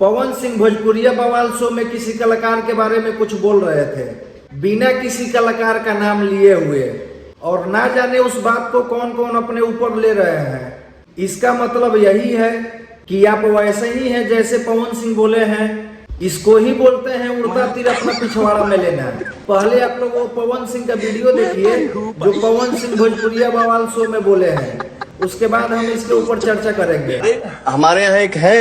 पवन सिंह भोजपुरिया बवाल शो में किसी कलाकार के बारे में कुछ बोल रहे थे बिना किसी कलाकार का नाम लिए हुए, और ना जाने उस बात को कौन कौन अपने ऊपर ले रहे हैं। इसका मतलब यही है कि आप वैसे ही हैं जैसे पवन सिंह बोले हैं, इसको ही बोलते हैं उड़ता तीर अपना पिछवाड़ा में लेना। पहले आप लोग वो पवन सिंह का वीडियो देखिए जो पवन सिंह भोजपुरिया बवाल शो में बोले हैं, उसके बाद हम इसके ऊपर चर्चा करेंगे। हमारे यहाँ एक है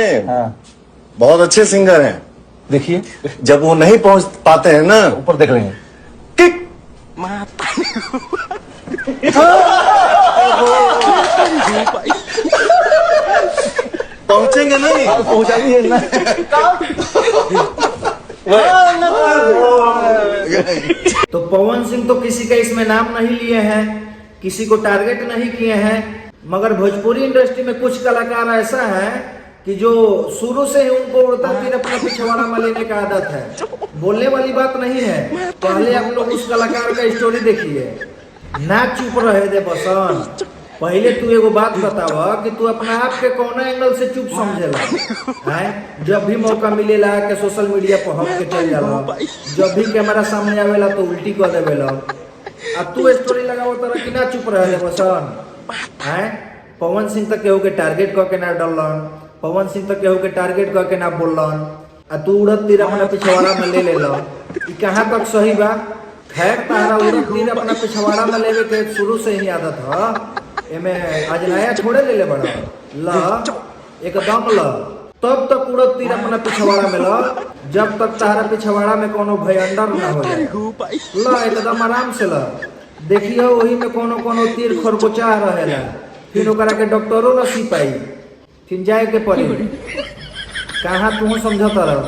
बहुत अच्छे सिंगर हैं, देखिए जब वो नहीं पहुंच पाते हैं ना, ऊपर देख रहे हैं किक पहुंचेंगे नहीं, पहुंचाइए ना। तो पवन सिंह तो किसी का इसमें नाम नहीं लिए हैं, किसी को टारगेट नहीं किए हैं, मगर भोजपुरी इंडस्ट्री में कुछ कलाकार ऐसा है कि जो शुरू से ही उनको उड़ता तीर अपना पिछवाड़ा में लेने का आदत है। बोलने वाली बात नहीं है। पहले आप लोग उस कलाकार का स्टोरी देखिए। ना चुप रहे दे बसन। पहले तू एगो बात बतावा कि तू अपना आप के कौन एंगल से चुप समझेला है? जब भी मौका मिलेला के सोशल मीडिया पर हम के चल जाला, जब भी कैमरा सामने आवेला तो उल्टी कर देवेला। अब तू स्टोरी लगाओ तरह कि ना चुप रहे दे बसन है। पवन सिंह तक केहू के टारगेट करके ना डरलन, पवन सिंह तक केहू के टारगेट करके ना बोलन, आ तू उड़त तीर अपना पिछवाड़ा में ले लेला। ई कहाँ तक सही बा? खैर तारा उड़त तीर अपना पिछवाड़ा में लेवे के शुरू से ही आदत है। एमे आज नया छोड़े ले बड़ा ला एकदम ला, तब तक उड़त तीर अपना पिछवाड़ा में ला जब तक तारा पिछवाड़ा में कोनो भय अंदर ना हो जाए। ला एकदम आराम से ला। देखिए वही में कोनो तीर खरबोचा रहेला, फिर ओकरा के डॉक्टरों न सी पाई, फिर जाए के पड़ी। कहाँ तू समझता रह।